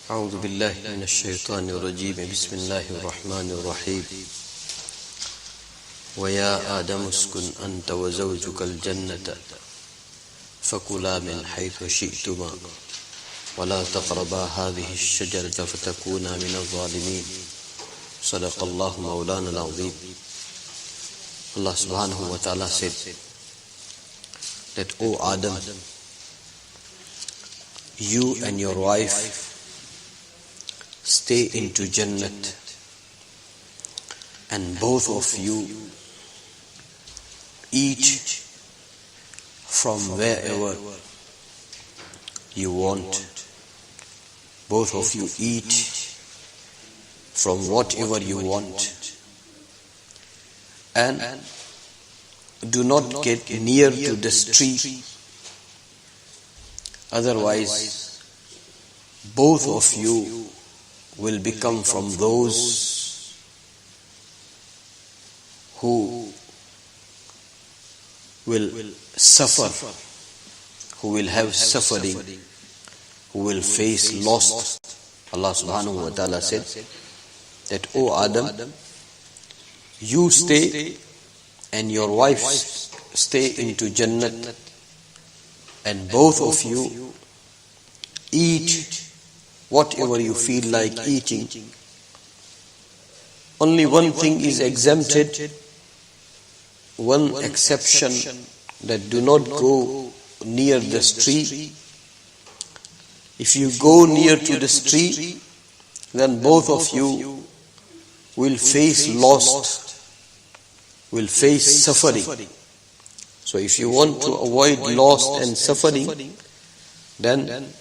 أعوذ بالله من الشيطان الرجيم بسم الله الرحمن الرحيم ويا آدم اسكن أنت وزوجك الجنة فكلا من حيث شئتما ولا تقربا هذه الشجرة فتكونا من الظالمين صدق الله مولانا العظيم. Allah subhanahu wa ta'ala said that, O Adam, you and your wife stay into Jannat, and both of you eat from wherever you want. Both of you eat from whatever you want. And do not get near to this tree, otherwise both of you will become from those who will suffer, who will have suffering, who will face loss. Allah subhanahu wa ta'ala said that, O Adam, you stay and your wife stay into Jannat, and both of you eat whatever you feel like eating. Only one thing is exempted, one exception, that do not go near this tree. If you go near to this tree, then both of you will face loss, will face suffering. So if you want to avoid loss and suffering, then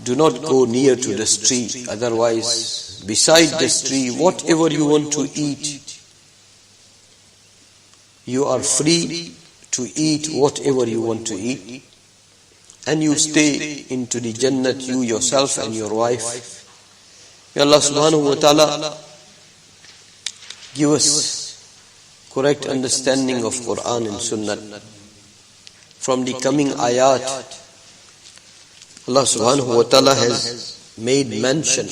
do not go near to this tree. Otherwise, beside this tree, whatever you want to eat, you are free to eat whatever you want to eat, and you stay into the Jannat, you yourself and your wife. May Allah subhanahu wa ta'ala give us correct understanding of Quran and Sunnah. From the coming ayat, Allah subhanahu wa ta'ala has made mention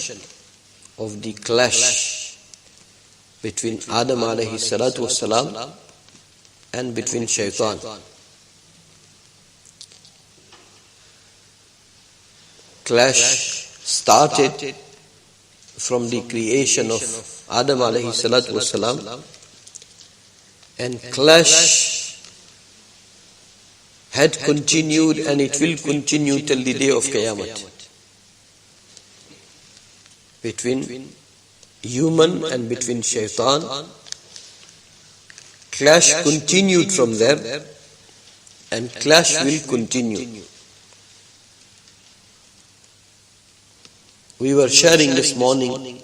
of the clash between Adam alayhi salatu wasalam and between Shaitan. Clash started from the creation of Adam alayhi salatu wasalam, and clash had continued, and it will continue till the day of Qiyamah, between human and between Shaitan. Clash continued from there, and clash will continue. We were sharing this morning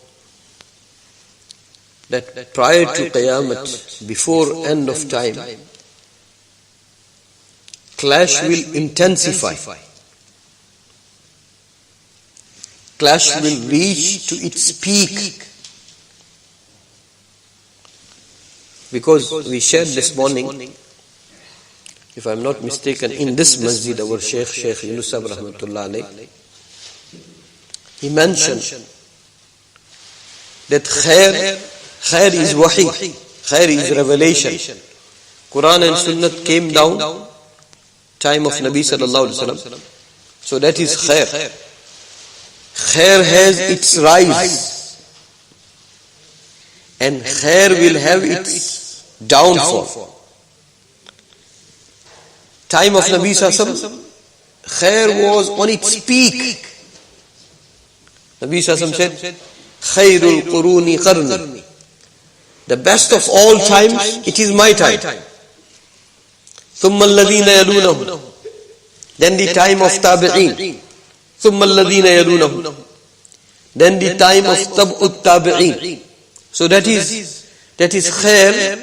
that prior to Qiyamah, before end of time, clash will intensify. Clash will reach to its peak. Because we shared this morning, if I am not mistaken, in this masjid, our Sheikh Yunus rahmatullah alayh, he mentioned that khair is wahi, khair is revelation. Quran and Sunnah came down time of Nabi sallallahu alaihi wasallam. So that is khair. Khair has its rise, and khair will have its downfall. Time of Nabi sallallahu alaihi wasallam, khair was on its peak. Nabi sallallahu alaihi wasallam said, Khairul Quruni Qarni, the best of all times, it is my time. Thumma alladhina yalunahum, then the time of Tabi'een. Thumma alladhina yalunahum, then the time of Tab'ut Tabi'een. So that is khair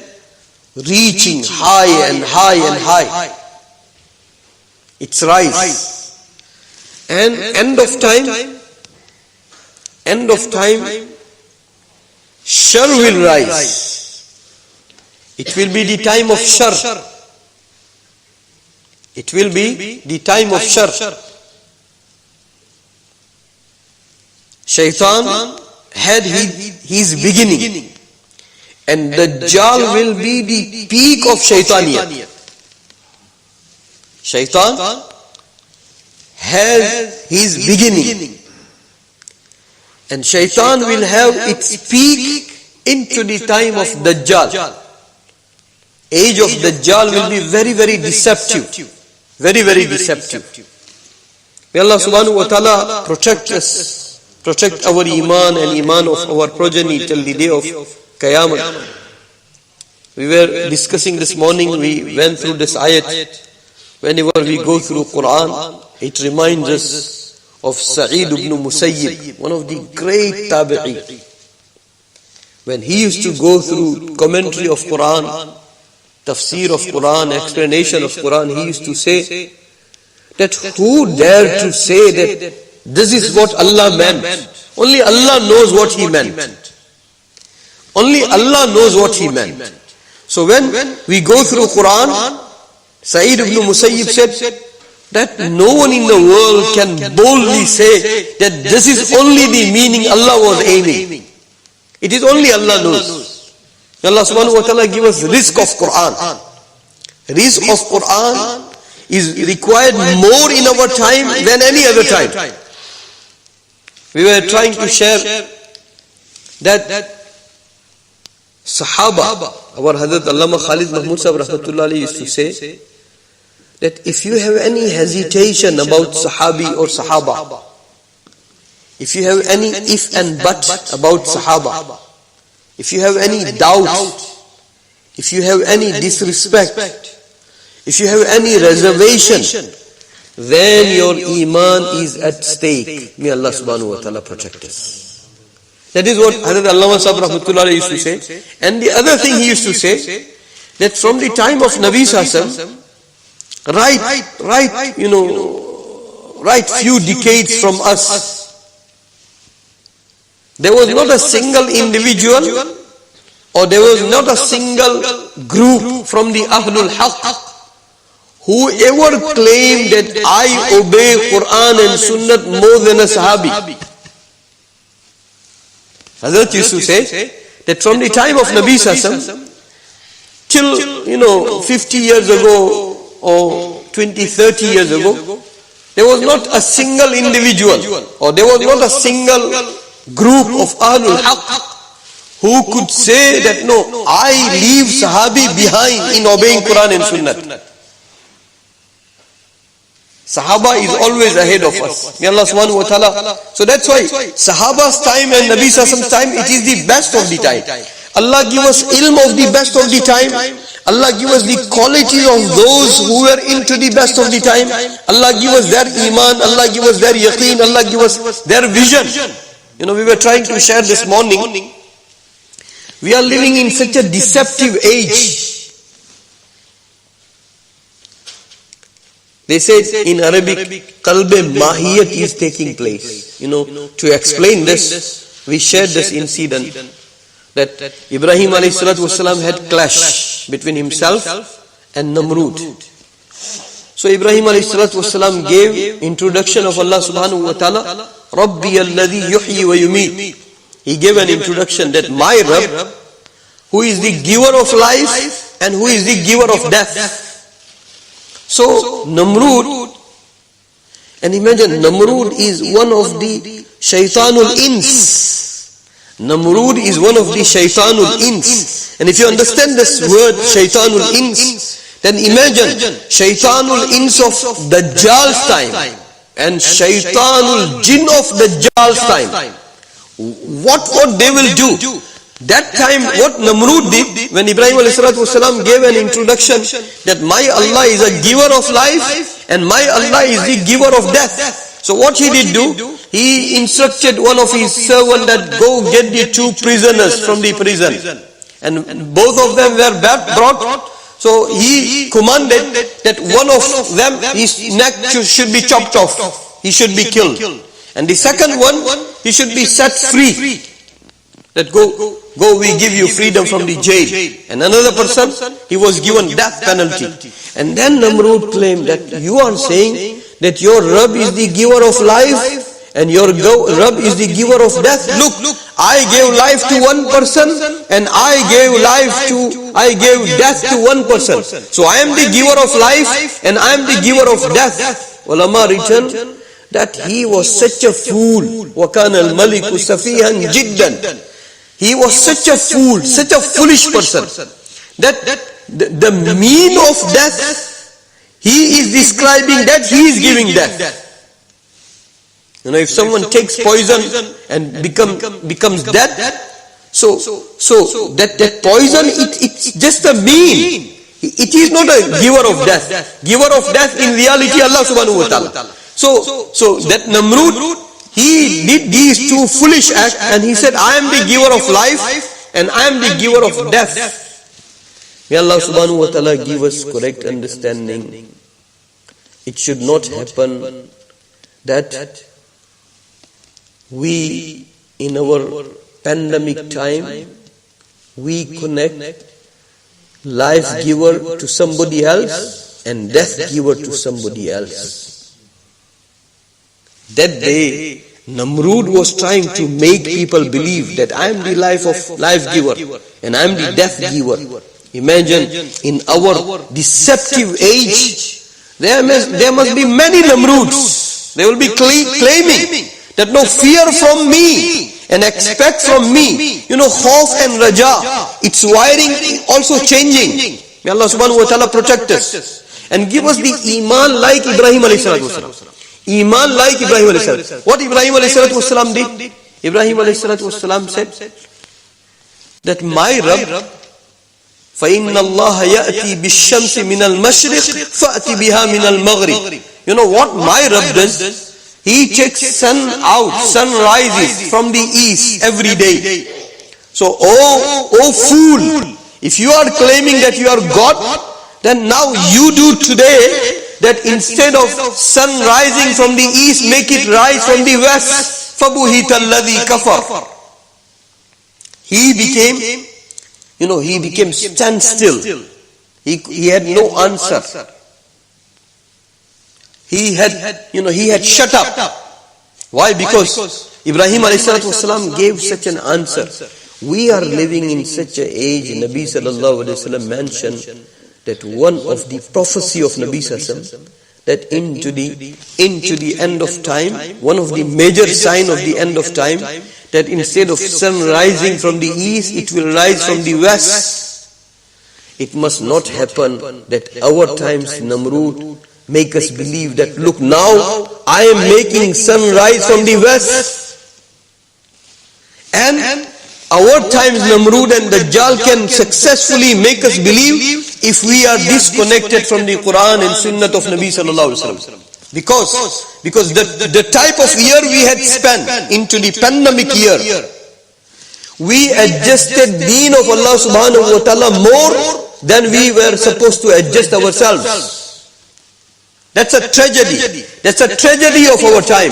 reaching high and high and high. Its rise. And end of time, shar will rise. It will be the time of shar. It will be the time of shar. Shaitan had his beginning, and Dajjal will be the peak of Shaitaniyat. Shaitan has his beginning, and Shaitan will have its peak into the time of Dajjal. Age of Dajjal will be very, very deceptive. Very, very deceptive. May Allah subhanahu wa ta'ala protect us, protect our iman and iman of our progeny till the day of Qiyamah. We were discussing this morning, we went through this ayat. Whenever we go through Quran, it reminds us of Sa'id ibn Musayyib, one of the great tabi'i. When he used to go through commentary of Quran, tafsir of Quran, explanation of Quran, he used to say that who dared to say that this is what Allah meant? Only Allah knows what He meant. Only Allah knows what He meant. So when we go through Quran, Sa'id ibn Musayyib said that no one in the world can boldly say that this is only the meaning Allah was aiming. It is only Allah knows. Allah subhanahu wa ta'ala give us rizq of Quran. Rizq of Quran is required more in our time than any other time. We were trying to share that Sahaba, our Hazrat Allama Khalid Mahmud Sahib Rahmatullah Ali used to say that if you have any hesitation about Sahabi or Sahaba, if you have any if and but about Sahaba, if you have any doubt, if you have any disrespect, if you have any reservation, then your iman is at stake. May Allah subhanahu wa ta'ala protect us. That is what Hazrat Allama Sahib Rahmatullah used to say. And the other thing he used to say, that from the time of Nabi Sallallahu right few decades from us, there was not a single individual or there was not a single group from the Ahlul Haqq who ever claimed that I obey Quran and Sunnah more than a Sahabi. Hazrat used to say that from the time of Nabi Sallallahu till 50 years ago or 20, 30 years ago, there was not a single individual or there was not a single group of Ahlul Haqq who could say that no, I leave Sahabi behind in obeying Quran and Sunnah. Sahaba is always ahead of us. May Allah subhanahu wa ta'ala. So that's why Sahaba's time and Nabi Sallallahu time, it is the best of the time. Allah give us ilm of the best of the time. Allah give us the quality of those who were into the best of the time. Allah give us their iman. Allah give us their yaqeen. Allah give us their vision. We were trying to share this morning. We are living in such a deceptive age. They say in Arabic, qalb-e mahiyat is taking place. To explain this, we shared this incident that Ibrahim alayhi salatu wasalam had clash between himself and Namrud. So Ibrahim alayhi salatu wasalam gave introduction of Allah subhanahu wa ta'ala, Rabbi alladhi yuhyi wa yumeet. He gave an introduction that my Rabb, who is the giver of life and who is the giver of death. So Namrud, and imagine Namrud is one of the Shaitanul Ins. Namrud is one of the Shaitanul Ins. And if you understand this word Shaitanul Ins, then imagine Shaitanul Ins of Dajjal's time and Shaitanul Jinn of Dajjal's time. What they will do? That time what Namrud did, when Ibrahim ﷺ gave an introduction that my Allah is a giver of life and my Allah is the giver of death. So what he did do? He instructed one of his servants that go get the two prisoners from the prison. And both of them were brought. So he commanded that one of them, his neck should be chopped off. He should be killed. And the second one, he should be set free. That go, we give you freedom from the jail. And another person, he was given death penalty. And then Namrud claimed that you are saying that your Rabb is the giver of life and your Rabb is the giver of death. Look, I gave life to one person and I gave death to one person. So I am the giver of life and I am the giver of death. Ulama written that he was such a fool. وَكَانَ الْمَلِكُ سَفِيهًا جِدًّا. He was such a fool, such a foolish person, that the mean of death, he is describing that he is giving death. You know, if someone takes poison and becomes dead, so that poison, it's just a mean. It is not a giver of death. Giver of death in reality Allah subhanahu wa ta'ala. So that Namrud, he did these two foolish acts and he said, I am the giver of life and I am the giver of death. May Allah subhanahu wa ta'ala give us correct understanding. It should not happen that we, in our pandemic time, we connect life giver to somebody else and death giver to somebody else. That day, Namrud was trying to make people believe that I am the life giver and I am the death giver. Imagine, in our deceptive age, there must be many Namruds. They will be claiming that no, fear from me and expect from me. You know, khawf and raja, its wiring also changing. May Allah subhanahu wa ta'ala protect us and give us the iman like Ibrahim alayhi salatu wasalam. Iman like Ibrahim alayhi salatu. What Ibrahim alayhi salatu wasalam did? Ibrahim alayhi salatu wasalam said that my Rabb, فَإِنَّ اللَّهَ يَأْتِي بِالشَّمْسِ مِنَ الْمَشْرِقِ فَأْتِ بِهَا مِنَ الْمَغْرِبِ. You know what my Rabb does? He checks sun rises from the east every day. So, oh fool, if you are claiming that you are God, then now you do today that instead of sun rising from the east, make it rise from the west. فَبُهِتَ الَّذِي كَفَرْ. He became standstill. He had no answer. He had shut up. Why? Because Ibrahim ﷺ gave such an answer. We are living in such an age. Nabi sallallahu alaihi wasallam mentioned that one of the prophecy of Nabi sallallahu that into the end of time, one of the major sign of the end of time, that instead of sun rising from the east, it will rise from the west. It must not happen that our times Namrud make us believe that, look, now I am making sun rise from the west. And our times Namrud and Dajjal can successfully make us believe if we are disconnected from the Quran and Sunnah of Nabi sallallahu alaihi wasallam. Because the type of year we had spent into the pandemic year, we adjusted deen of Allah subhanahu wa ta'ala more than we were supposed to adjust ourselves. That's a tragedy. That's a tragedy of our time.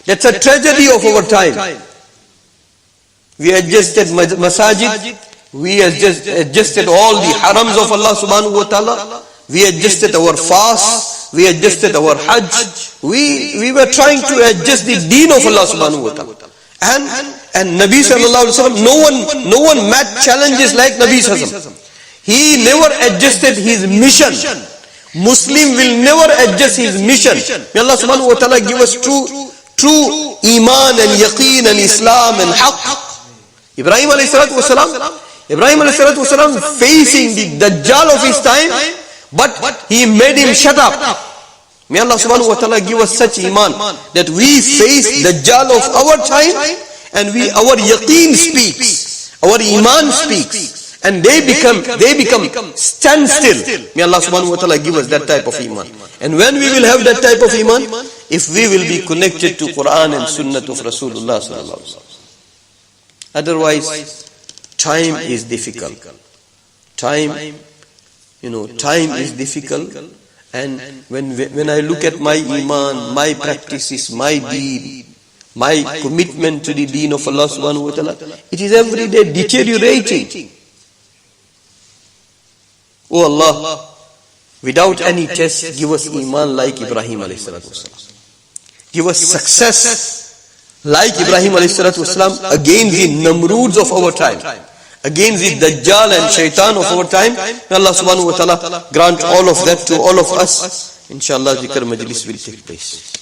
That's a tragedy of our time. We adjusted masajid. We adjusted all the harams of Allah subhanahu wa ta'ala. We adjusted our fast. We adjusted our hajj. We were trying to adjust the deen of Allah subhanahu wa ta'ala. And Nabi sallallahu alaihi wasallam, no one met challenges like Nabi sallallahu alaihi wasallam. He never adjusted his mission. Muslim will never adjust his mission. May Allah subhanahu wa ta'ala give us true iman and yaqeen and Islam and haqq. Ibrahim alayhi salatu wasalam facing the Dajjal of his time, but he made him shut up. May Allah subhanahu wa ta'ala give us such iman that we face Dajjal of our time and our yaqeen speaks, our iman speaks. And they become standstill. May Allah subhanahu wa ta'ala give us that type of iman. And when we will have that type of iman? If we will be connected to Quran and Sunnah of Rasulullah sallallahu alaihi wasallam. Otherwise, time is difficult. Time is difficult. And when I look at my iman, my practices, my deed, my commitment to the deen of Allah subhanahu wa ta'ala, it is every day deteriorating. Oh Allah, without any test, give us iman like Ibrahim alayhi salatu wasalam. Give us success like Ibrahim alayhi salatu wasalam, against the Namruds of our time, against the Dajjal and Shaitan of our time. May Allah subhanahu wa ta'ala grant all of that to all of us. Inshallah, zikr majlis will take place.